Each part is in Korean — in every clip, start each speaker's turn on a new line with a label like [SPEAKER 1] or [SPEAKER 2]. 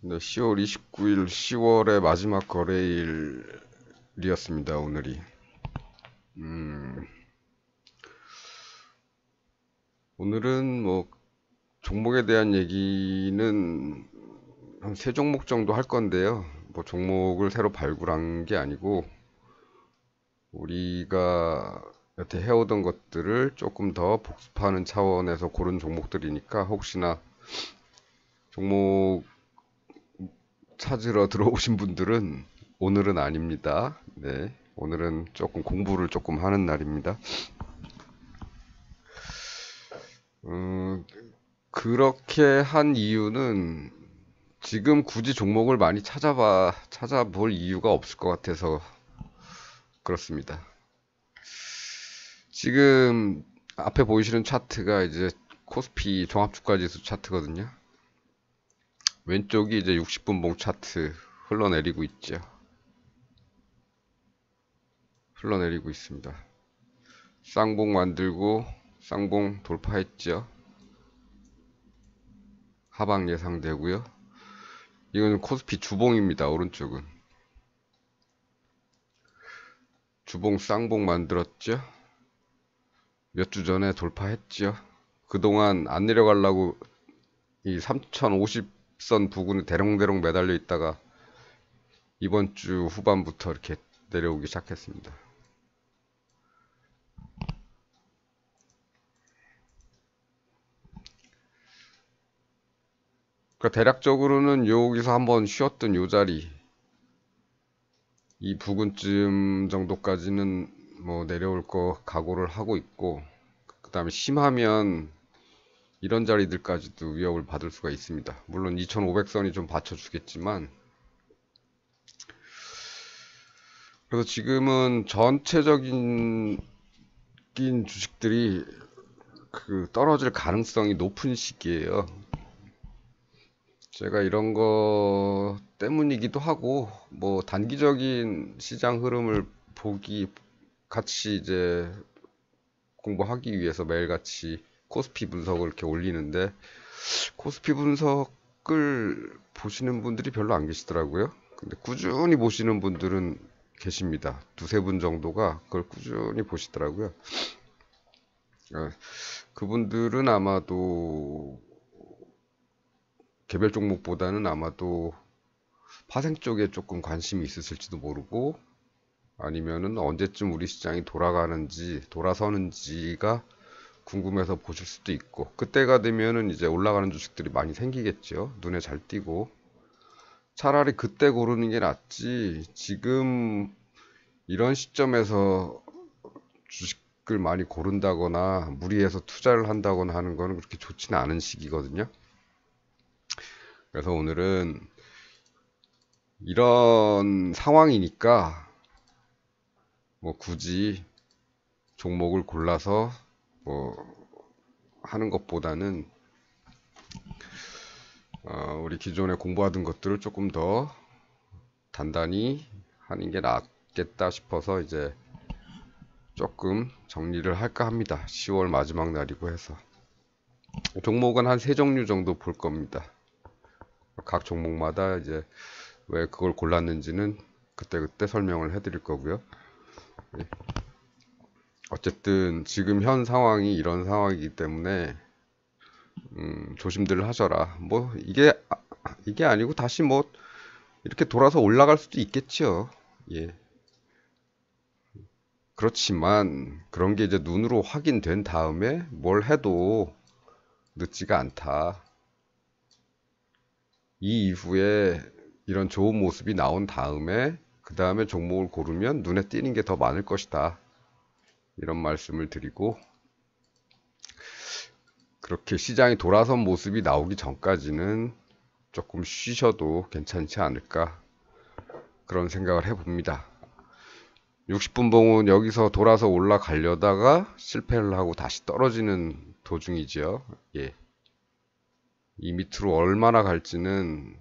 [SPEAKER 1] 네, 10월 29일 10월의 마지막 거래일이었습니다. 오늘이. 오늘은 뭐 종목에 대한 얘기는 한 세 종목 정도 할 건데요. 뭐 종목을 새로 발굴한 게 아니고 우리가 여태 해오던 것들을 조금 더 복습하는 차원에서 고른 종목들이니까 혹시나 종목 찾으러 들어오신 분들은 오늘은 아닙니다. 네, 오늘은 조금 공부를 조금 하는 날입니다. 그렇게 한 이유는 지금 굳이 종목을 많이 찾아볼 이유가 없을 것 같아서 그렇습니다. 지금 앞에 보이시는 차트가 이제 코스피 종합주가지수 차트거든요. 왼쪽이 이제 60분봉 차트 흘러내리고 있죠. 흘러내리고 있습니다. 쌍봉 만들고 쌍봉 돌파했죠. 하방 예상되고요. 이건 코스피 주봉입니다. 오른쪽은 주봉 쌍봉 만들었죠. 몇 주 전에 돌파했죠. 그동안 안 내려가려고 이 3050선 부근에 대롱대롱 매달려 있다가 이번 주 후반부터 이렇게 내려오기 시작했습니다. 그러니까 대략적으로는 여기서 한번 쉬었던 요 자리 이 부근쯤 정도까지는 뭐 내려올 거 각오를 하고 있고, 그 다음에 심하면 이런 자리들까지도 위협을 받을 수가 있습니다. 물론 2500선이 좀 받쳐주겠지만, 그래서 지금은 전체적인 주식들이 떨어질 가능성이 높은 시기예요. 제가 이런 거 때문이기도 하고, 뭐 단기적인 시장 흐름을 같이 이제 공부하기 위해서 매일같이 코스피 분석을 이렇게 올리는데, 코스피 분석을 보시는 분들이 별로 안 계시더라고요. 근데 꾸준히 보시는 분들은 계십니다. 두세 분 정도가 그걸 꾸준히 보시더라고요. 그분들은 아마도 개별 종목보다는 아마도 파생 쪽에 조금 관심이 있으실지도 모르고, 아니면은 언제쯤 우리 시장이 돌아서는지가 궁금해서 보실 수도 있고, 그때가 되면은 이제 올라가는 주식들이 많이 생기겠죠. 눈에 잘 띄고. 차라리 그때 고르는 게 낫지, 지금 이런 시점에서 주식을 많이 고른다거나 무리해서 투자를 한다거나 하는 거는 그렇게 좋지는 않은 시기거든요. 그래서 오늘은 이런 상황이니까 뭐 굳이 종목을 골라서 뭐 하는 것보다는 우리 기존에 공부하던 것들을 조금 더 단단히 하는 게 낫겠다 싶어서 이제 조금 정리를 할까 합니다. 10월 마지막 날이고 해서 종목은 한 3종류 정도 볼 겁니다. 각 종목마다 이제 왜 그걸 골랐는지는 그때그때 설명을 해드릴 거고요. 어쨌든 지금 현 상황이 이런 상황이기 때문에 조심들 하셔라. 뭐 이게 아니고 다시 뭐 이렇게 돌아서 올라갈 수도 있겠죠. 예. 그렇지만 그런 게 이제 눈으로 확인된 다음에 뭘 해도 늦지가 않다. 이 이후에 이런 좋은 모습이 나온 다음에 그 다음에 종목을 고르면 눈에 띄는 게 더 많을 것이다. 이런 말씀을 드리고, 그렇게 시장이 돌아선 모습이 나오기 전까지는 조금 쉬셔도 괜찮지 않을까, 그런 생각을 해봅니다. 60분봉은 여기서 돌아서 올라가려다가 실패를 하고 다시 떨어지는 도중이죠. 예. 이 밑으로 얼마나 갈지는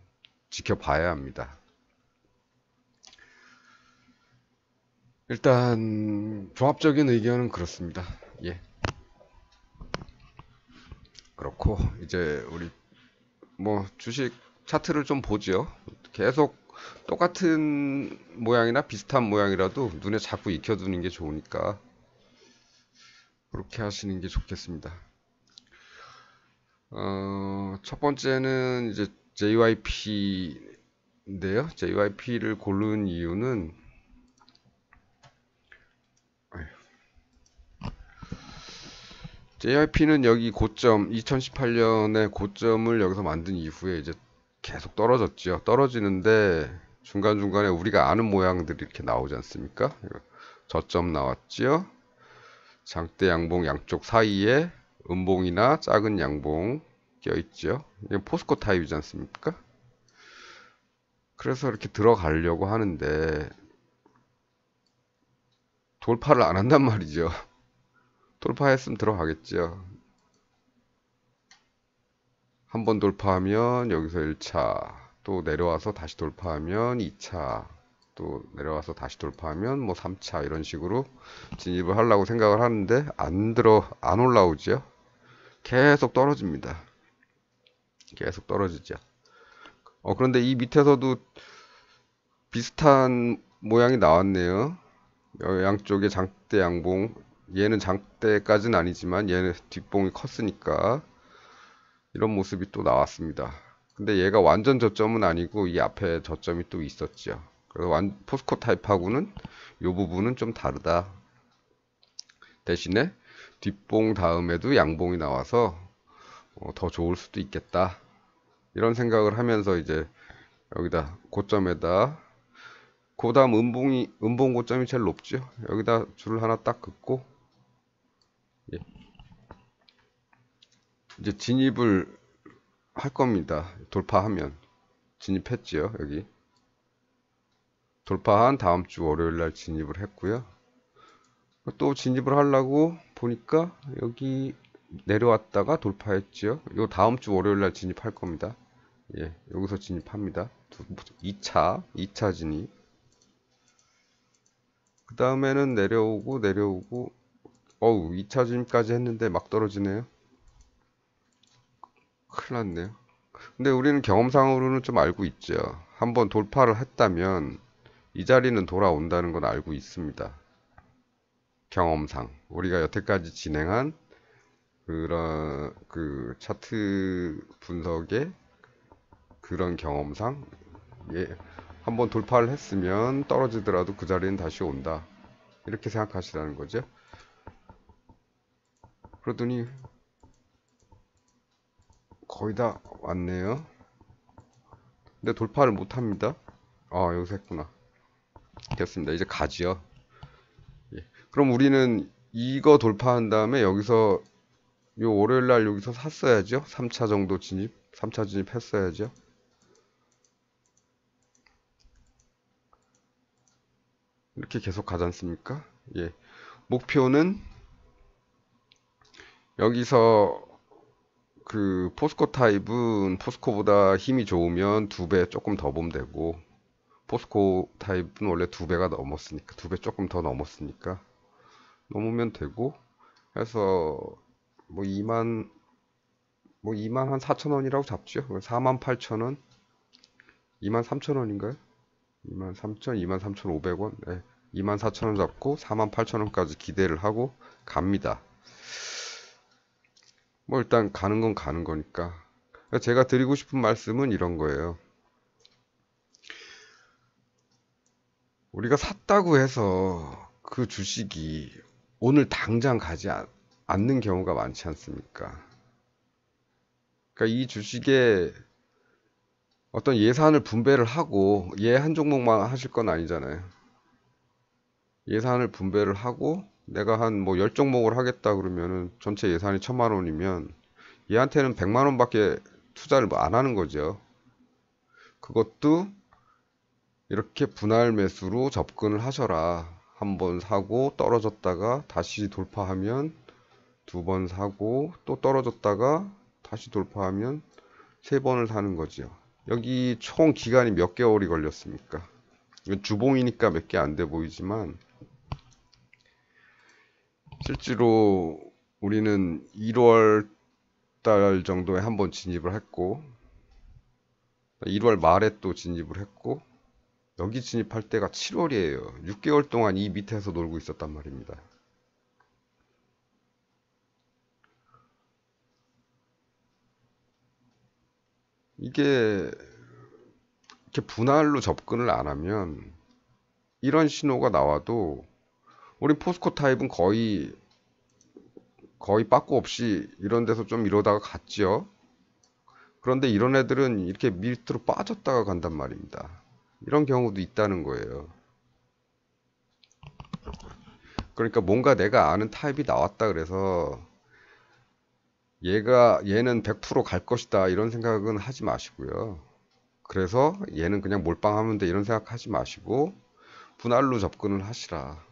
[SPEAKER 1] 지켜봐야 합니다. 일단 종합적인 의견은 그렇습니다. 예. 그렇고 이제 우리 뭐 주식 차트를 좀 보죠. 계속 똑같은 모양이나 비슷한 모양이라도 눈에 자꾸 익혀두는 게 좋으니까 그렇게 하시는 게 좋겠습니다. 첫 번째는 이제 JYP인데요. JYP를 고른 이유는 JYP는 여기 고점 2018년에 고점을 여기서 만든 이후에 이제 계속 떨어졌죠. 떨어지는데 중간중간에 우리가 아는 모양들이 이렇게 나오지 않습니까? 저점 나왔죠. 장대 양봉 양쪽 사이에 음봉이나 작은 양봉 껴있죠. 이게 포스코 타입이지 않습니까? 그래서 이렇게 들어가려고 하는데 돌파를 안 한단 말이죠. 돌파했으면 들어가겠죠. 한 번 돌파하면 여기서 1차, 또 내려와서 다시 돌파하면 2차, 또 내려와서 다시 돌파하면 뭐 3차 이런 식으로 진입을 하려고 생각을 하는데 안 올라오죠. 계속 떨어집니다. 계속 떨어지죠. 그런데 이 밑에서도 비슷한 모양이 나왔네요. 양쪽에 장대 양봉, 얘는 장대까지는 아니지만 얘는 뒷봉이 컸으니까 이런 모습이 또 나왔습니다. 근데 얘가 완전 저점은 아니고 이 앞에 저점이 또 있었죠. 그래서 포스코 타입하고는 이 부분은 좀 다르다. 대신에 뒷봉 다음에도 양봉이 나와서 더 좋을 수도 있겠다. 이런 생각을 하면서 이제 여기다 고점에다 그 다음 음봉 고점이 제일 높죠. 여기다 줄을 하나 딱 긋고 예. 이제 진입을 할 겁니다. 돌파하면 진입했지요. 여기 돌파한 다음 주 월요일 날 진입을 했고요. 또 진입을 하려고 보니까 여기 내려왔다가 돌파했지요. 요 다음 주 월요일 날 진입할 겁니다. 예, 여기서 진입합니다. 2차 진입. 그 다음에는 내려오고 2차 진입까지 했는데 막 떨어지네요. 큰일 났네요. 근데 우리는 경험상으로는 좀 알고 있죠. 한번 돌파를 했다면 이 자리는 돌아온다는 건 알고 있습니다. 경험상 우리가 여태까지 진행한 그런 그 차트 분석의 그런 경험상 한번 돌파를 했으면 떨어지더라도 그 자리는 다시 온다. 이렇게 생각하시라는 거죠. 그러더니 거의 다 왔네요. 근데 돌파를 못 합니다. 여기서 했구나. 됐습니다. 이제 가지요. 예. 그럼 우리는 이거 돌파한 다음에 여기서 요 월요일 날 여기서 샀어야죠. 3차 정도 진입, 3차 진입 했어야죠. 이렇게 계속 가지 않습니까? 예. 목표는 여기서 그 포스코 타입은 포스코보다 힘이 좋으면 2배 조금 더 보면 되고 포스코 타입은 원래 2배가 넘었으니까 2배 조금 더 넘었으니까 넘으면 되고 해서 뭐 2만 한 4천 원이라고 잡죠. 4만 8천 원, 2만 3천 원인가요? 2만 3천, 2만 3,500원, 네. 2만 4천 원 잡고 4만 8천 원까지 기대를 하고 갑니다. 뭐 일단 가는 건 가는 거니까. 제가 드리고 싶은 말씀은 이런 거예요. 우리가 샀다고 해서 그 주식이 오늘 당장 가지 않는 경우가 많지 않습니까? 그러니까 이 주식에 어떤 예산을 분배를 하고 얘 한 종목만 하실 건 아니잖아요. 예산을 분배를 하고 내가 한 뭐 10종목을 하겠다 그러면은 전체 예산이 1,000만 원이면 얘한테는 100만 원밖에 투자를 안 하는 거죠. 그것도 이렇게 분할 매수로 접근을 하셔라. 한 번 사고 떨어졌다가 다시 돌파하면 2번 사고 또 떨어졌다가 다시 돌파하면 3번을 사는 거죠. 여기 총 기간이 몇 개월이 걸렸습니까? 주봉이니까 몇 개 안 돼 보이지만 실제로 우리는 1월 달 정도에 한번 진입을 했고 1월 말에 또 진입을 했고, 여기 진입할 때가 7월이에요. 6개월 동안 이 밑에서 놀고 있었단 말입니다. 이게 이렇게 분할로 접근을 안 하면 이런 신호가 나와도 우리 포스코 타입은 거의 빠꾸 없이 이런 데서 좀 이러다가 갔지요. 그런데 이런 애들은 이렇게 밑으로 빠졌다가 간단 말입니다. 이런 경우도 있다는 거예요. 그러니까 뭔가 내가 아는 타입이 나왔다 그래서 얘는 100%갈 것이다 이런 생각은 하지 마시고요. 그래서 얘는 그냥 몰빵하면 돼 이런 생각하지 마시고 분할로 접근을 하시라.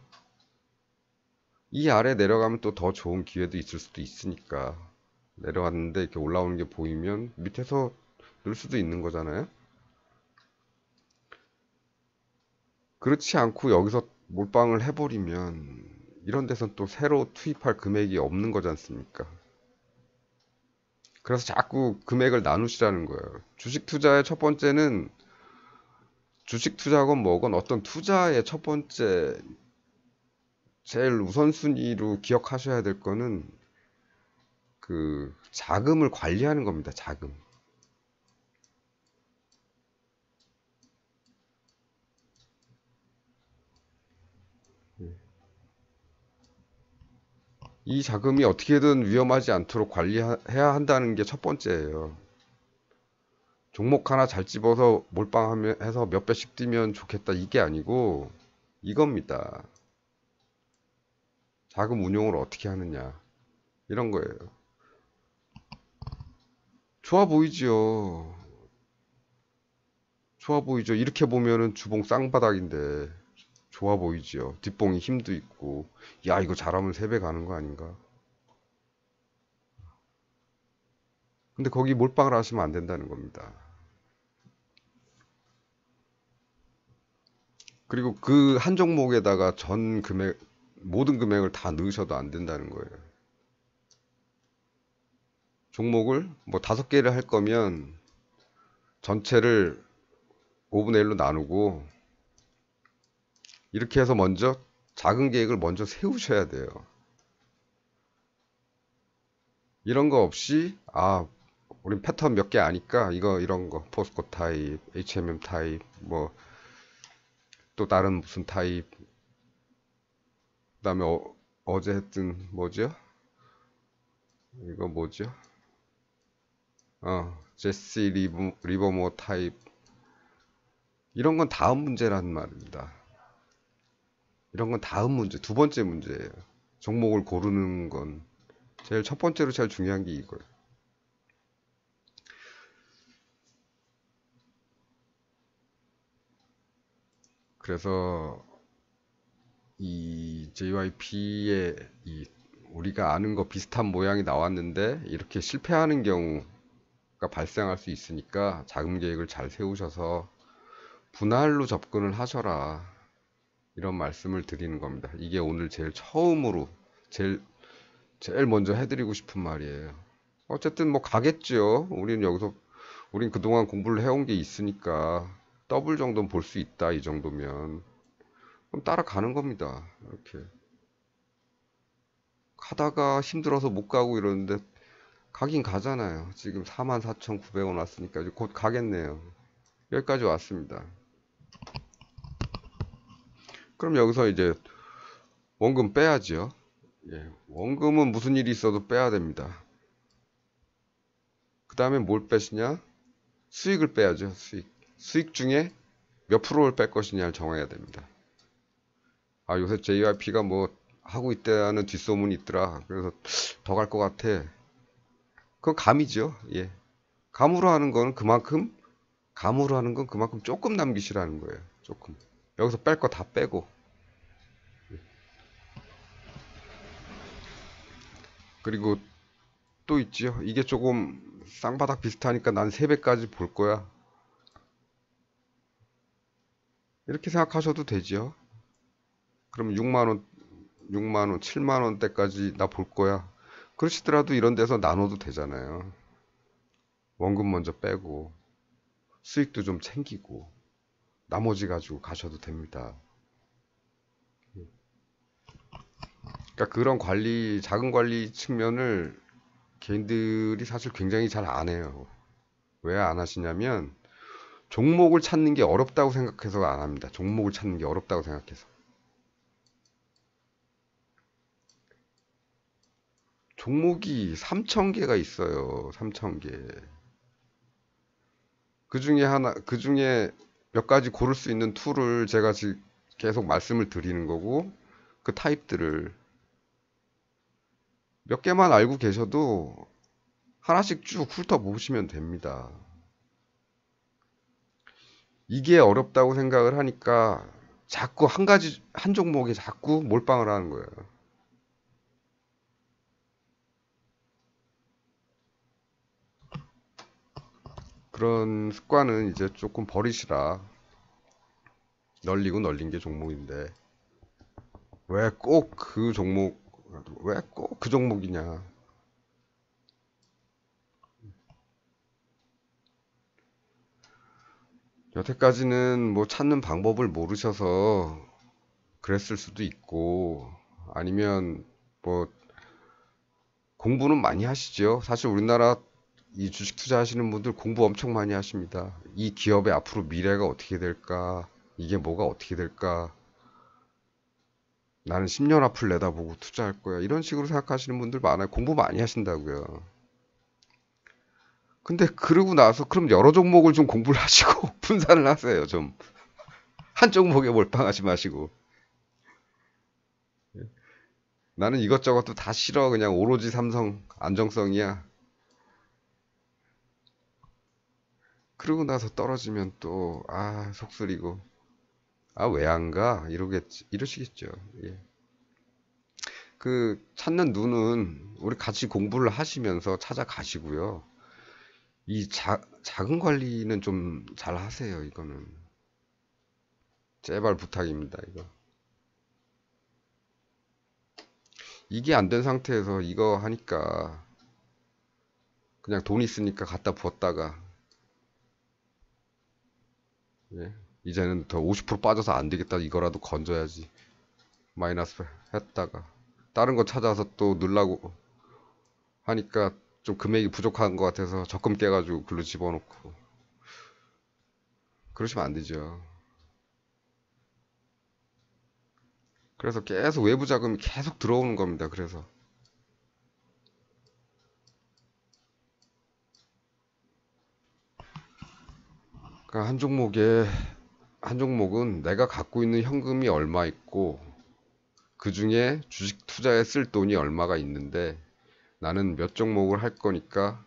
[SPEAKER 1] 이 아래 내려가면 또 더 좋은 기회도 있을 수도 있으니까 내려왔는데 이렇게 올라오는 게 보이면 밑에서 넣을 수도 있는 거잖아요. 그렇지 않고 여기서 몰빵을 해버리면 이런 데선 또 새로 투입할 금액이 없는 거지 않습니까? 그래서 자꾸 금액을 나누시라는 거예요. 주식 투자의 첫 번째는 주식 투자건 뭐건 어떤 투자의 첫 번째 제일 우선순위로 기억하셔야 될 거는 그 자금을 관리하는 겁니다. 자금. 이 자금이 어떻게든 위험하지 않도록 관리해야 한다는 게 첫 번째예요. 종목 하나 잘 집어서 몰빵하면 해서 몇 배씩 뛰면 좋겠다 이게 아니고 이겁니다. 자금 운용을 어떻게 하느냐 이런 거예요. 좋아 보이지요. 좋아 보이죠. 이렇게 보면은 주봉 쌍바닥인데 좋아 보이지요. 뒷봉이 힘도 있고 야 이거 잘하면 3배 가는 거 아닌가? 근데 거기 몰빵을 하시면 안 된다는 겁니다. 그리고 그 한 종목에다가 전 금액 모든 금액을 다 넣으셔도 안 된다는 거예요. 종목을 뭐 5개를 할 거면 전체를 5분의 1로 나누고 이렇게 해서 먼저 작은 계획을 먼저 세우셔야 돼요. 이런 거 없이 우린 패턴 몇 개 아니까 이거 이런 거 포스코 타입, HMM 타입 뭐 또 다른 무슨 타입 그다음에 어제 했던 뭐죠? 이거 뭐죠? 제시 리버모 타입 이런 건 다음 문제라는 말입니다. 이런 건 다음 문제, 두 번째 문제예요. 종목을 고르는 건 제일 첫 번째로 제일 중요한 게 이거예요. 그래서 이 JYP의 이 우리가 아는 거 비슷한 모양이 나왔는데 이렇게 실패하는 경우가 발생할 수 있으니까 자금 계획을 잘 세우셔서 분할로 접근을 하셔라. 이런 말씀을 드리는 겁니다. 이게 오늘 제일 처음으로 제일 먼저 해드리고 싶은 말이에요. 어쨌든 뭐 가겠죠. 우린 그동안 공부를 해온 게 있으니까 더블 정도는 볼 수 있다. 이 정도면. 그럼 따라가는 겁니다. 이렇게. 가다가 힘들어서 못 가고 이러는데 가긴 가잖아요. 지금 44,900원 왔으니까 이제 곧 가겠네요. 여기까지 왔습니다. 그럼 여기서 이제 원금 빼야죠. 예, 원금은 무슨 일이 있어도 빼야 됩니다. 그 다음에 뭘 빼시냐? 수익을 빼야죠. 수익 중에 몇 프로를 뺄 것이냐를 정해야 됩니다. 요새 JYP가 뭐 하고 있다는 뒷소문이 있더라. 그래서 더 갈 것 같아. 그건 감이죠. 예. 감으로 하는 건 그만큼 조금 남기시라는 거예요. 조금. 여기서 뺄 거 다 빼고. 그리고 또 있지요. 이게 조금 쌍바닥 비슷하니까 난 3배까지 볼 거야. 이렇게 생각하셔도 되지요. 그럼 6만 원, 6만 원, 7만 원대까지 나 볼 거야. 그러시더라도 이런 데서 나눠도 되잖아요. 원금 먼저 빼고 수익도 좀 챙기고 나머지 가지고 가셔도 됩니다. 그러니까 그런 관리, 작은 관리 측면을 개인들이 사실 굉장히 잘 안 해요. 왜 안 하시냐면 종목을 찾는 게 어렵다고 생각해서 안 합니다. 종목을 찾는 게 어렵다고 생각해서. 종목이 3,000개가 있어요. 3,000개. 그 중에 몇 가지 고를 수 있는 툴을 제가 지금 계속 말씀을 드리는 거고, 그 타입들을 몇 개만 알고 계셔도 하나씩 쭉 훑어보시면 됩니다. 이게 어렵다고 생각을 하니까 자꾸 한 종목에 자꾸 몰빵을 하는 거예요. 그런 습관은 이제 조금 버리시라. 널리고 널린 게 종목인데 왜 꼭 그 종목 왜 꼭 그 종목이냐. 여태까지는 뭐 찾는 방법을 모르셔서 그랬을 수도 있고 아니면 뭐 공부는 많이 하시죠. 사실 우리나라 이 주식 투자하시는 분들 공부 엄청 많이 하십니다. 이 기업의 앞으로 미래가 어떻게 될까? 이게 뭐가 어떻게 될까? 나는 10년 앞을 내다보고 투자할 거야. 이런 식으로 생각하시는 분들 많아요. 공부 많이 하신다고요. 근데 그러고 나서 그럼 여러 종목을 좀 공부를 하시고 분산을 하세요. 좀 한 종목에 몰빵하지 마시고. 나는 이것저것도 다 싫어. 그냥 오로지 삼성 안정성이야. 그러고 나서 떨어지면 또 속쓰리고 왜 안 가? 이러시겠죠. 예. 그 찾는 눈은 우리 같이 공부를 하시면서 찾아가시고요. 이 작은 관리는 좀 잘 하세요. 이거는 제발 부탁입니다. 이게 안 된 상태에서 이거 하니까 그냥 돈 있으니까 갖다 부었다가 예. 이제는 더 50% 빠져서 안 되겠다. 이거라도 건져야지. 마이너스 했다가 다른 거 찾아서 또 넣으려고 하니까 좀 금액이 부족한 것 같아서 적금 깨가지고 글로 집어넣고 그러시면 안 되죠. 그래서 계속 외부 자금이 계속 들어오는 겁니다. 그래서 그러니까 한 종목은 내가 갖고 있는 현금이 얼마 있고 그 중에 주식 투자에 쓸 돈이 얼마가 있는데 나는 몇 종목을 할 거니까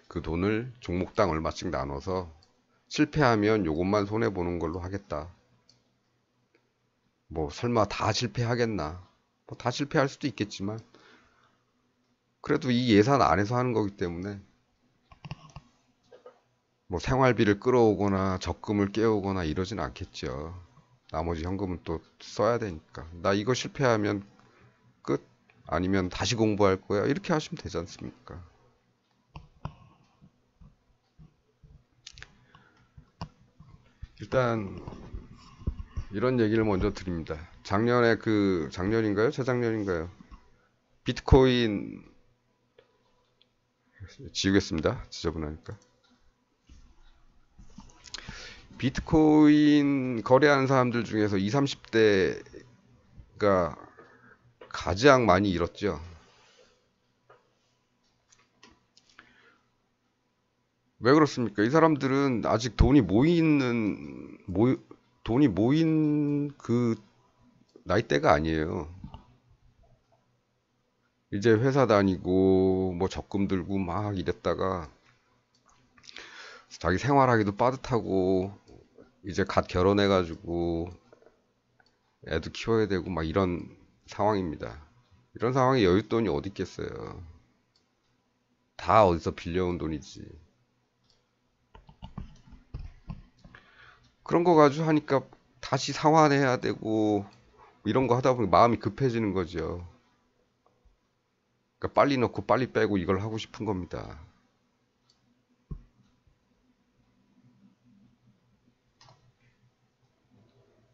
[SPEAKER 1] 그 돈을 종목당 얼마씩 나눠서 실패하면 요것만 손해보는 걸로 하겠다. 뭐 설마 다 실패하겠나? 뭐 다 실패할 수도 있겠지만 그래도 이 예산 안에서 하는 거기 때문에 뭐 생활비를 끌어오거나 적금을 깨우거나 이러진 않겠죠. 나머지 현금은 또 써야 되니까. 나 이거 실패하면 끝? 아니면 다시 공부할 거야? 이렇게 하시면 되지 않습니까? 일단 이런 얘기를 먼저 드립니다. 작년인가요? 재작년인가요? 비트코인 지우겠습니다. 지저분하니까. 비트코인 거래하는 사람들 중에서 20, 30대가 가장 많이 잃었죠. 왜 그렇습니까? 이 사람들은 아직 돈이 모인 그 나이대가 아니에요. 이제 회사 다니고 뭐 적금 들고 막 이랬다가 자기 생활하기도 빠듯하고 이제 갓 결혼해가지고 애도 키워야 되고 막 이런 상황입니다. 이런 상황에 여윳돈이 어디 있겠어요. 다 어디서 빌려온 돈이지. 그런 거 가지고 하니까 다시 상환해야 되고 이런 거 하다 보니 마음이 급해지는 거죠. 그러니까 빨리 넣고 빨리 빼고 이걸 하고 싶은 겁니다.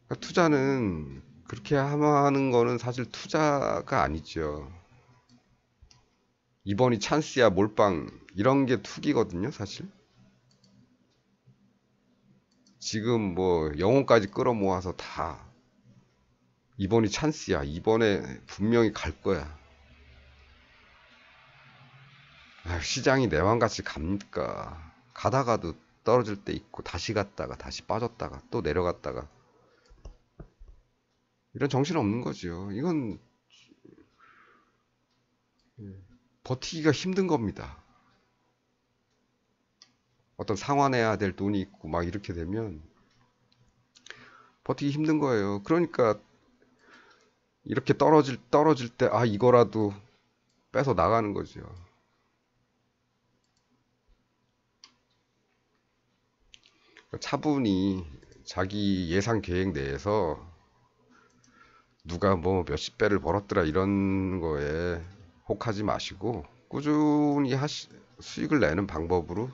[SPEAKER 1] 그러니까 투자는 그렇게 하는 거는 사실 투자가 아니죠. 이번이 찬스야 몰빵 이런 게 투기거든요, 사실. 지금 뭐 영혼까지 끌어모아서 다 이번이 찬스야. 이번에 분명히 갈 거야. 아, 시장이 내왕같이 갑니까? 가다가도 떨어질 때 있고 다시 갔다가 다시 빠졌다가 또 내려갔다가 이런 정신 없는 거죠. 이건 버티기가 힘든 겁니다. 어떤 상환해야 될 돈이 있고 막 이렇게 되면 버티기 힘든 거예요. 그러니까 이렇게 떨어질 때 아 이거라도 빼서 나가는 거죠. 차분히 자기 예상 계획 내에서 누가 뭐 몇십 배를 벌었더라 이런 거에 혹하지 마시고 꾸준히 수익을 내는 방법으로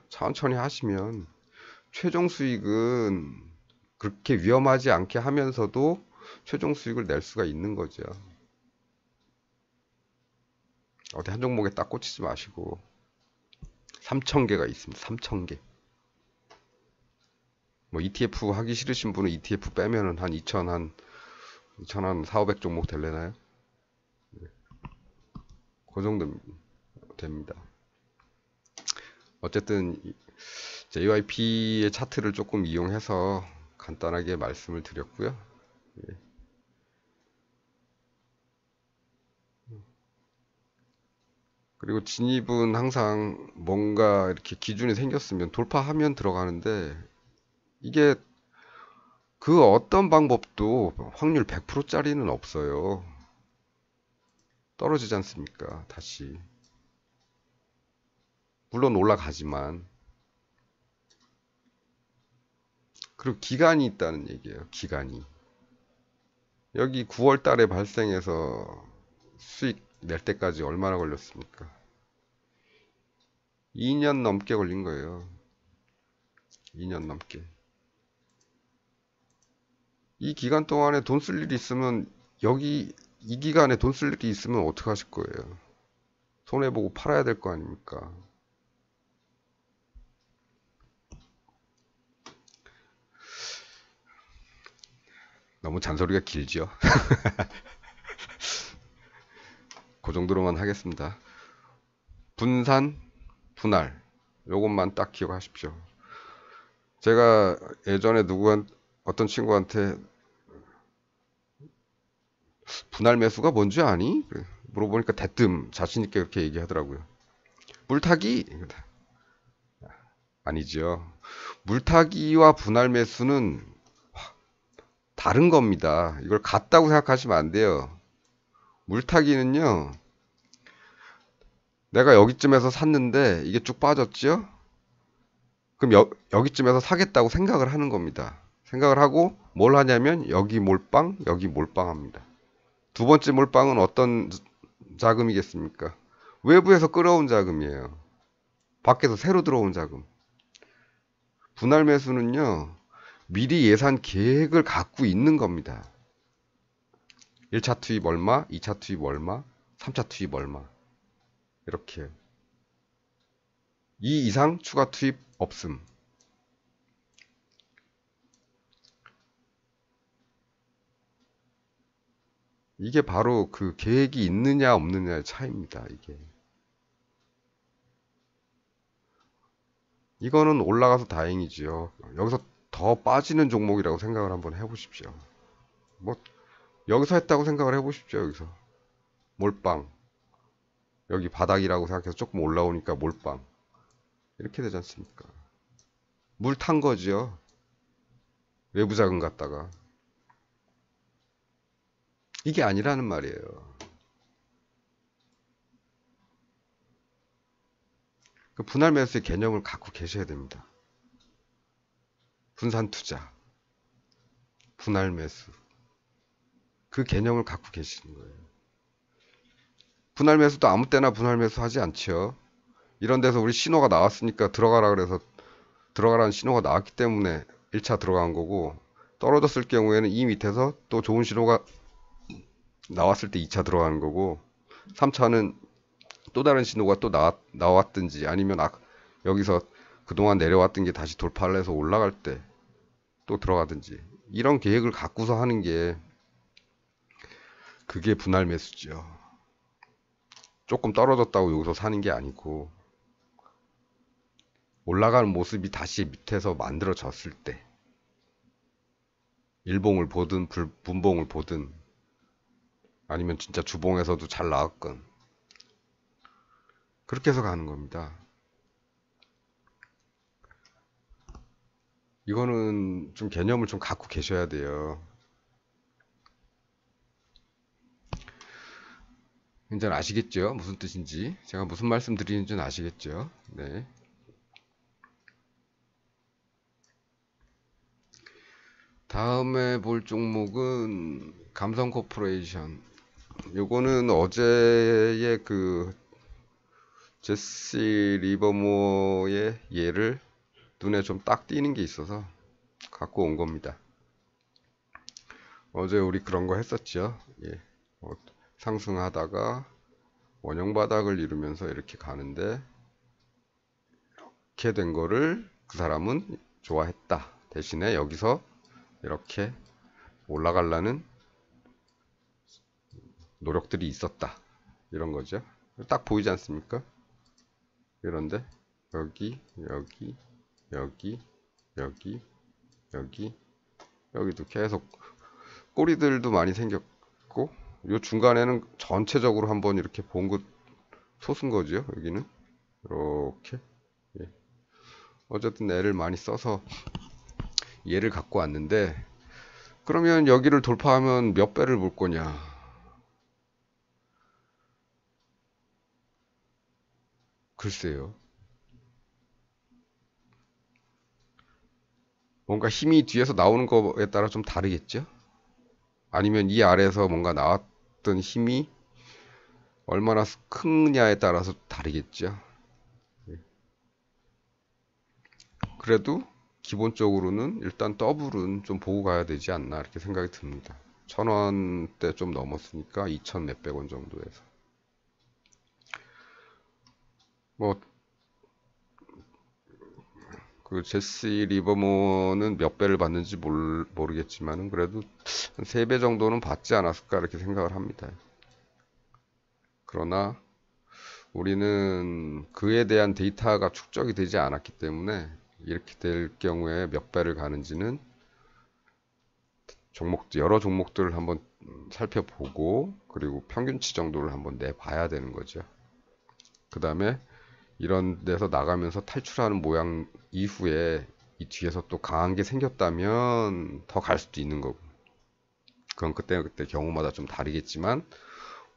[SPEAKER 1] 천천히 하시면 최종 수익은 그렇게 위험하지 않게 하면서도 최종 수익을 낼 수가 있는 거죠. 어디 한 종목에 딱 꽂히지 마시고 3,000개가 있습니다. 3,000개. 뭐 ETF 하기 싫으신 분은 ETF 빼면은 한 2,000 한 4, 500 종목 될래나요? 그 정도 됩니다. 어쨌든 JYP의 차트를 조금 이용해서 간단하게 말씀을 드렸고요. 예. 그리고 진입은 항상 뭔가 이렇게 기준이 생겼으면 돌파하면 들어가는데 이게 그 어떤 방법도 확률 100%짜리는 없어요. 떨어지지 않습니까? 다시. 물론 올라가지만. 그리고 기간이 있다는 얘기예요. 기간이. 여기 9월 달에 발생해서 수익 낼 때까지 얼마나 걸렸습니까? 2년 넘게 걸린 거예요. 2년 넘게. 이 기간 동안에 돈 쓸 일이 있으면 여기 이 기간에 돈 쓸 일이 있으면 어떻게 하실 거예요? 손해보고 팔아야 될 거 아닙니까? 너무 잔소리가 길죠? 그 정도로만 하겠습니다. 분산, 분할. 요것만 딱 기억하십시오. 제가 예전에 어떤 친구한테 분할 매수가 뭔지 아니? 물어보니까 대뜸 자신있게 그렇게 얘기하더라고요. 물타기? 아니죠. 물타기와 분할 매수는 다른 겁니다. 이걸 같다고 생각하시면 안 돼요. 물타기는요, 내가 여기쯤에서 샀는데 이게 쭉 빠졌죠? 그럼 여기쯤에서 사겠다고 생각을 하는 겁니다. 생각을 하고 뭘 하냐면 여기 몰빵, 여기 몰빵합니다. 두 번째 몰빵은 어떤 자금이겠습니까? 외부에서 끌어온 자금이에요. 밖에서 새로 들어온 자금. 분할 매수는요, 미리 예산 계획을 갖고 있는 겁니다. 1차 투입 얼마, 2차 투입 얼마, 3차 투입 얼마. 이렇게. 이 이상 추가 투입 없음. 이게 바로 그 계획이 있느냐 없느냐의 차이입니다. 이거는 올라가서 다행이지요. 여기서 더 빠지는 종목이라고 생각을 한번 해보십시오. 뭐 여기서 했다고 생각을 해보십시오. 여기서 몰빵. 여기 바닥이라고 생각해서 조금 올라오니까 몰빵. 이렇게 되지 않습니까? 물 탄 거지요. 외부 자금 갖다가. 이게 아니라는 말이에요. 그 분할 매수의 개념을 갖고 계셔야 됩니다. 분산 투자, 분할 매수. 그 개념을 갖고 계시는 거예요. 분할 매수도 아무 때나 분할 매수 하지 않죠. 이런 데서 우리 신호가 나왔으니까 들어가라 그래서 들어가라는 신호가 나왔기 때문에 1차 들어간 거고 떨어졌을 경우에는 이 밑에서 또 좋은 신호가 나왔을 때 2차 들어가는 거고, 3차는 또 다른 신호가 또 나왔든지 아니면 여기서 그동안 내려왔던 게 다시 돌파를 해서 올라갈 때 또 들어가든지, 이런 계획을 갖고서 하는 게 그게 분할 매수죠. 조금 떨어졌다고 여기서 사는 게 아니고, 올라가는 모습이 다시 밑에서 만들어졌을 때 일봉을 보든 분봉을 보든 아니면 진짜 주봉에서도 잘 나왔건 그렇게 해서 가는 겁니다. 이거는 좀 개념을 좀 갖고 계셔야 돼요. 이제 아시겠죠? 무슨 뜻인지. 제가 무슨 말씀 드리는지는 아시겠죠? 네. 다음에 볼 종목은 감성 코퍼레이션. 요거는 어제의 그 제시 리버모어의 예를 눈에 좀 딱 띄는 게 있어서 갖고 온 겁니다. 어제 우리 그런 거 했었죠. 예. 상승하다가 원형 바닥을 이루면서 이렇게 가는데, 이렇게 된 거를 그 사람은 좋아했다. 대신에 여기서 이렇게 올라가려는 노력들이 있었다. 이런 거죠. 딱 보이지 않습니까? 이런데 여기, 여기, 여기, 여기, 여기, 여기도 계속 꼬리들도 많이 생겼고, 요 중간에는 전체적으로 한번 이렇게 솟은 거죠. 여기는 이렇게. 예. 어쨌든 애를 많이 써서 얘를 갖고 왔는데, 그러면 여기를 돌파하면 몇 배를 볼 거냐? 글쎄요. 뭔가 힘이 뒤에서 나오는 거에 따라 좀 다르겠죠? 아니면 이 아래에서 뭔가 나왔던 힘이 얼마나 크냐에 따라서 다르겠죠? 그래도 기본적으로는 일단 더블은 좀 보고 가야 되지 않나 이렇게 생각이 듭니다. 1,000원대 좀 넘었으니까 2,000 몇백 원 정도에서. 뭐 그 제시 리버모는 몇 배를 받는지 모르겠지만은 그래도 한 3배 정도는 받지 않았을까 이렇게 생각을 합니다. 그러나 우리는 그에 대한 데이터가 축적이 되지 않았기 때문에 이렇게 될 경우에 몇 배를 가는지는 여러 종목들을 한번 살펴보고, 그리고 평균치 정도를 한번 내봐야 되는 거죠. 그 다음에 이런 데서 나가면서 탈출하는 모양 이후에 이 뒤에서 또 강한 게 생겼다면 더 갈 수도 있는 거고, 그건 그때 경우마다 좀 다르겠지만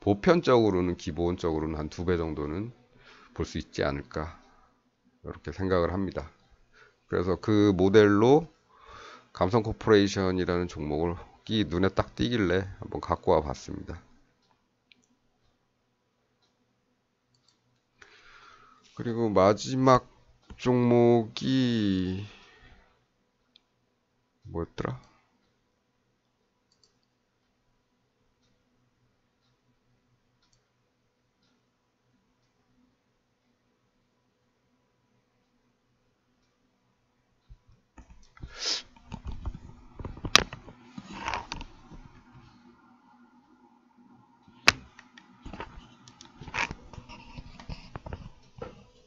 [SPEAKER 1] 보편적으로는 기본적으로는 한 2배 정도는 볼 수 있지 않을까 이렇게 생각을 합니다. 그래서 그 모델로 감성 코퍼레이션이라는 종목을 눈에 딱 띄길래 한번 갖고 와 봤습니다. 그리고 마지막 종목이 뭐였더라?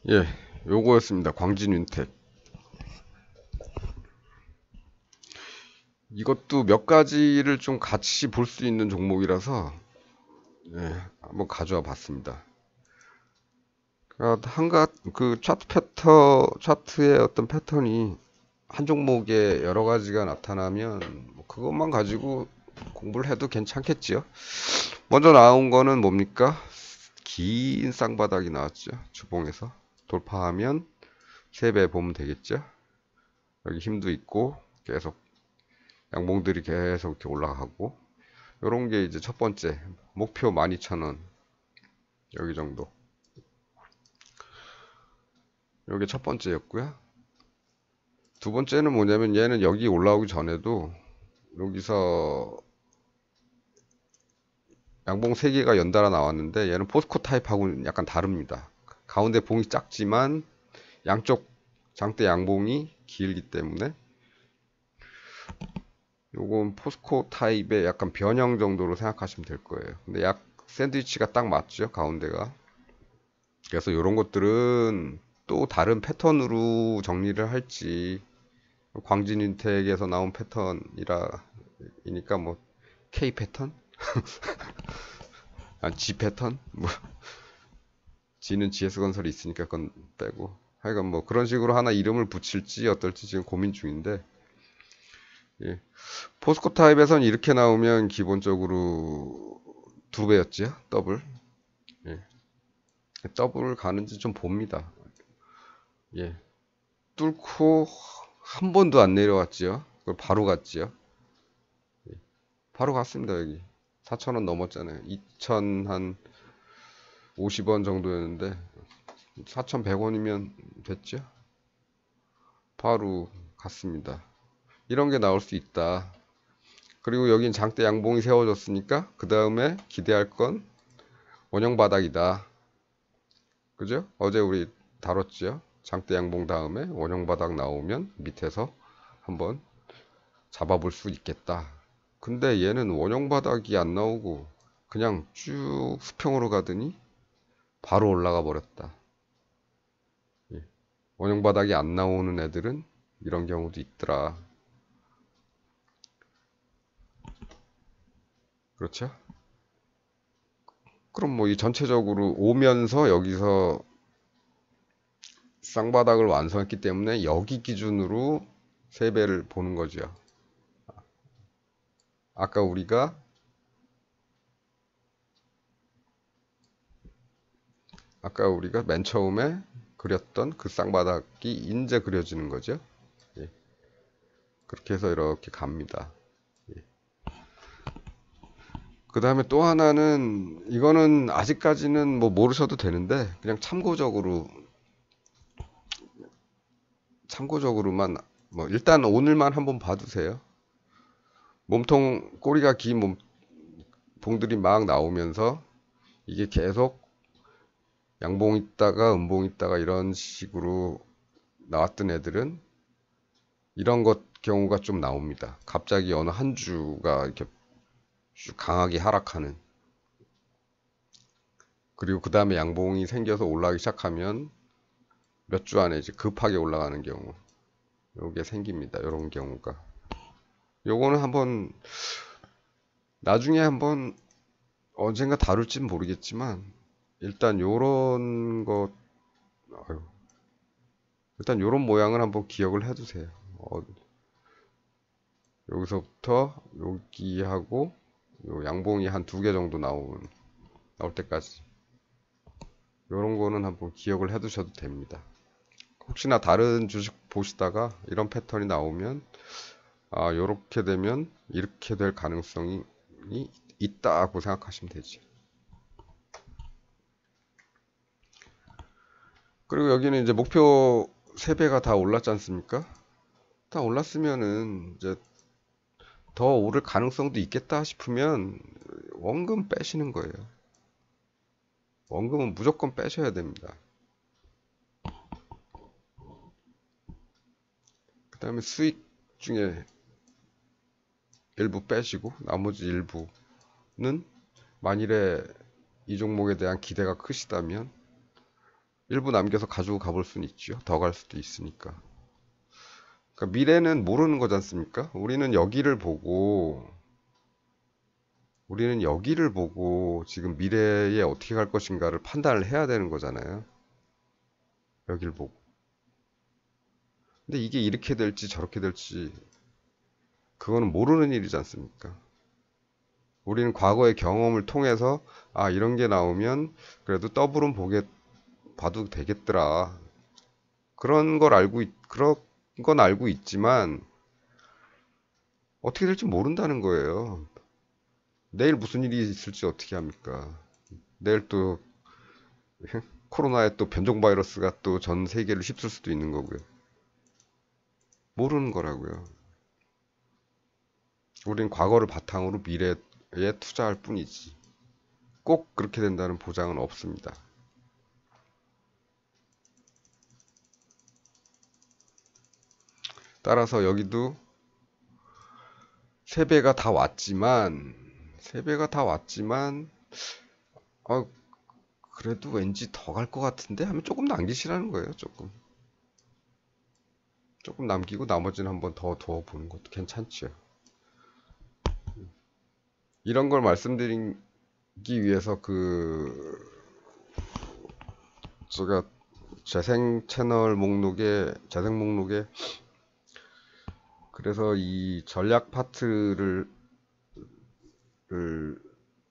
[SPEAKER 1] 예, 요거였습니다. 광진윈텍. 이것도 몇 가지를 좀 같이 볼 수 있는 종목이라서 예, 한번 가져와 봤습니다. 그 차트의 어떤 패턴이 한 종목에 여러 가지가 나타나면 그것만 가지고 공부를 해도 괜찮겠지요. 먼저 나온 거는 뭡니까? 긴 쌍바닥이 나왔죠. 주봉에서 돌파하면 3배 보면 되겠죠. 여기 힘도 있고 계속 양봉들이 계속 이렇게 올라가고, 요런 게 이제 첫 번째 목표 12,000원 여기 정도, 요게 첫 번째였고요. 두 번째는 뭐냐면 얘는 여기 올라오기 전에도 여기서 양봉 3개가 연달아 나왔는데 얘는 포스코 타입하고는 약간 다릅니다. 가운데 봉이 작지만 양쪽 장대 양봉이 길기 때문에 요건 포스코 타입의 약간 변형 정도로 생각하시면 될 거예요. 근데 약 샌드위치가 딱 맞죠, 가운데가. 그래서 이런 것들은 또 다른 패턴으로 정리를 할지, 광진인텍에서 나온 패턴이니까 뭐 K 패턴? 아니 G 패턴? 뭐 G는 GS건설이 있으니까 그건 빼고 하여간 뭐 그런 식으로 하나 이름을 붙일지 어떨지 지금 고민 중인데, 예. 포스코 타입에선 이렇게 나오면 기본적으로 2배였지요, 더블. 예. 더블 가는지 좀 봅니다. 예. 뚫고 한 번도 안 내려왔지요. 그걸 바로 갔지요. 바로 갔습니다. 여기 4,000원 넘었잖아요. 2,000한 50원 정도였는데 4,100원이면 됐죠. 바로 갔습니다. 이런 게 나올 수 있다. 그리고 여긴 장대 양봉이 세워졌으니까 그 다음에 기대할 건 원형 바닥이다. 그죠? 어제 우리 다뤘죠. 장대 양봉 다음에 원형 바닥 나오면 밑에서 한번 잡아볼 수 있겠다. 근데 얘는 원형 바닥이 안 나오고 그냥 쭉 수평으로 가더니 바로 올라가 버렸다. 예. 원형 바닥이 안 나오는 애들은 이런 경우도 있더라. 그렇죠? 그럼 뭐 이 전체적으로 오면서 여기서 쌍바닥을 완성했기 때문에 여기 기준으로 3배를 보는 거죠. 아까 우리가 맨 처음에 그렸던 그 쌍바닥이 이제 그려지는 거죠. 예. 그렇게 해서 이렇게 갑니다. 예. 그 다음에 또 하나는, 이거는 아직까지는 뭐 모르셔도 되는데 그냥 참고적으로만 뭐 일단 오늘만 한번 봐두세요. 몸통 꼬리가 긴 봉들이 막 나오면서 이게 계속 양봉 있다가 음봉 있다가 이런 식으로 나왔던 애들은 이런 것 경우가 좀 나옵니다. 갑자기 어느 한 주가 이렇게 강하게 하락하는, 그리고 그 다음에 양봉이 생겨서 올라가기 시작하면 몇 주 안에 이제 급하게 올라가는 경우, 요게 생깁니다. 이런 경우가. 요거는 한번 나중에 한번 언젠가 다룰지는 모르겠지만 일단 요런 것, 아유, 일단 요런 모양을 한번 기억을 해두세요. 여기서부터 여기하고 요 양봉이 한 2개 정도 나올 때까지 요런 거는 한번 기억을 해 두셔도 됩니다. 혹시나 다른 주식 보시다가 이런 패턴이 나오면 요렇게 되면 이렇게 될 가능성이 있다고 생각하시면 되지. 그리고 여기는 이제 목표 3배가 다 올랐지 않습니까? 다 올랐으면은 이제 더 오를 가능성도 있겠다 싶으면 원금 빼시는 거예요. 원금은 무조건 빼셔야 됩니다. 그 다음에 수익 중에 일부 빼시고 나머지 일부는 만일에 이 종목에 대한 기대가 크시다면 일부 남겨서 가지고 가볼 수는 있죠. 더 갈 수도 있으니까. 그러니까 미래는 모르는 거지 않습니까? 우리는 여기를 보고 지금 미래에 어떻게 갈 것인가를 판단을 해야 되는 거잖아요. 여기를 보고. 근데 이게 이렇게 될지 저렇게 될지 그거는 모르는 일이지 않습니까? 우리는 과거의 경험을 통해서 이런 게 나오면 그래도 더블은 봐도 되겠더라. 그런 건 알고 있지만 어떻게 될지 모른다는 거예요. 내일 무슨 일이 있을지 어떻게 합니까? 내일 또 코로나의 또 변종 바이러스가 또 전 세계를 휩쓸 수도 있는 거고요. 모르는 거라고요. 우린 과거를 바탕으로 미래에 투자할 뿐이지. 꼭 그렇게 된다는 보장은 없습니다. 따라서 여기도 세배가 다 왔지만, 아, 그래도 왠지 더 갈 것 같은데 하면 조금 남기시라는 거예요. 조금 남기고 나머지는 한번 더 두어보는 것도 괜찮죠. 이런 걸 말씀드리기 위해서 제가 재생 목록에 그래서 이 전략 파트를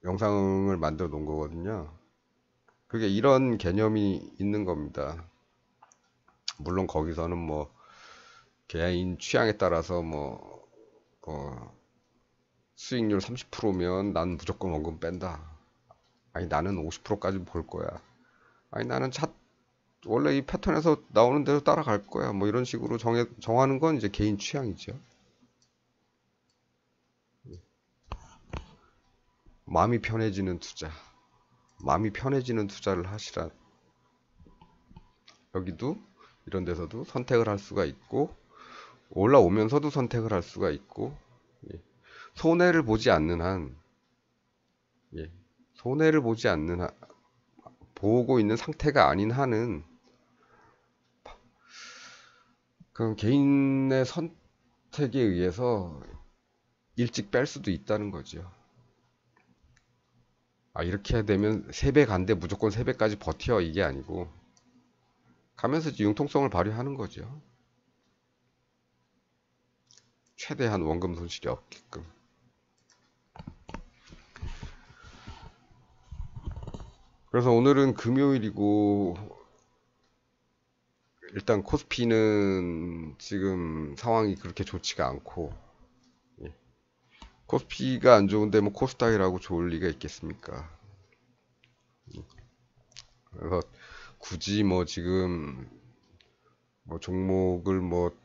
[SPEAKER 1] 영상을 만들어 놓은 거거든요. 그게 이런 개념이 있는 겁니다. 물론 거기서는 뭐 개인 취향에 따라서 수익률 30%면 난 무조건 원금 뺀다. 아니 나는 50%까지 볼 거야. 아니 나는 원래 이 패턴에서 나오는 대로 따라갈 거야. 뭐 이런 식으로 정하는 건 이제 개인 취향이죠. 마음이 편해지는 투자를 하시라. 여기도 이런 데서도 선택을 할 수가 있고 올라오면서도 선택을 할 수가 있고 손해를 보지 않는 한 손해를 보고 있는 상태가 아닌 한은 그 개인의 선택에 의해서 일찍 뺄 수도 있다는 거죠. 이렇게 되면 3배 간대 무조건 3배까지 버텨 이게 아니고 가면서 이제 융통성을 발휘하는 거죠. 최대한 원금 손실이 없게끔. 그래서 오늘은 금요일이고 일단 코스피는 지금 상황이 그렇게 좋지가 않고 코스피가 안 좋은데 뭐 코스닥이라고 좋을 리가 있겠습니까? 그래서 굳이 뭐 지금 뭐 종목을 뭐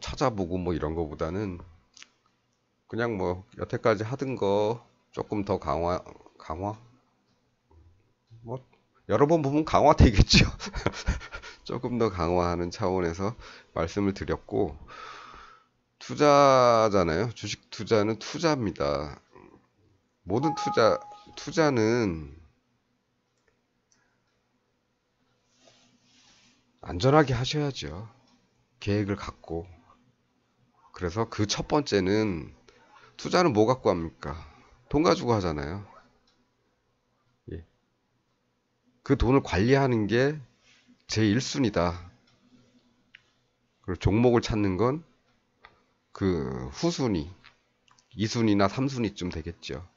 [SPEAKER 1] 찾아보고 뭐 이런 거보다는 그냥 뭐 여태까지 하던 거 조금 더 강화 뭐 여러 번 보면 강화 되겠죠. 조금 더 강화하는 차원에서 말씀을 드렸고 투자잖아요. 주식 투자는 투자입니다. 모든 투자는 안전하게 하셔야죠. 계획을 갖고. 그래서 그 첫 번째는 투자는 뭐 갖고 합니까? 돈 가지고 하잖아요. 예. 그 돈을 관리하는 게 제 1순위다. 그리고 종목을 찾는 건 그 후순위, 2순위나 3순위쯤 되겠죠.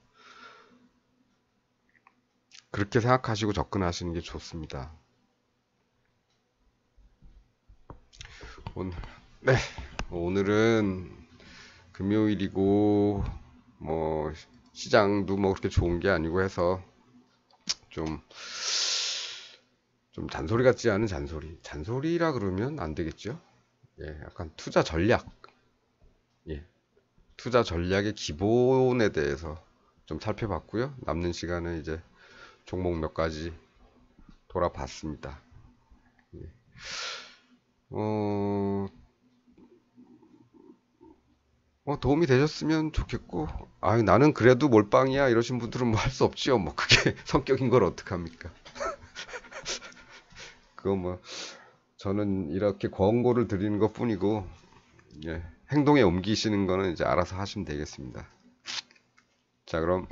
[SPEAKER 1] 그렇게 생각하시고 접근하시는 게 좋습니다. 네, 오늘은 금요일이고 뭐 시장도 뭐 그렇게 좋은 게 아니고 해서 좀 잔소리 같지 않은 잔소리라 그러면 안 되겠죠. 약간 투자 전략의 기본에 대해서 좀 살펴봤고요. 남는 시간은 이제 종목 몇 가지 돌아봤습니다. 도움이 되셨으면 좋겠고, 나는 그래도 몰빵이야 이러신 분들은 뭐 할 수 없지요. 뭐 그게 성격인 걸 어떡합니까? 그거 뭐 저는 이렇게 권고를 드리는 것 뿐이고, 행동에 옮기시는 거는 이제 알아서 하시면 되겠습니다. 자, 그럼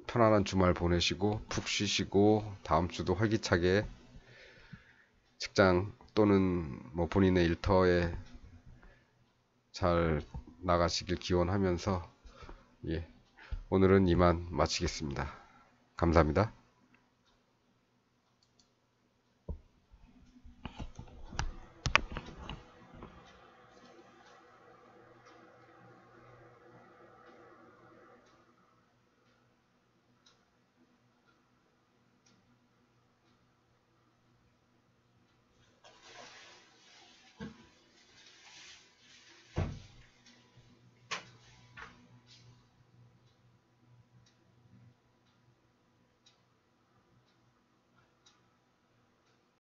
[SPEAKER 1] 편안한 주말 보내시고 푹 쉬시고 다음 주도 활기차게 직장 또는 뭐 본인의 일터에 잘 나가시길 기원하면서 오늘은 이만 마치겠습니다. 감사합니다.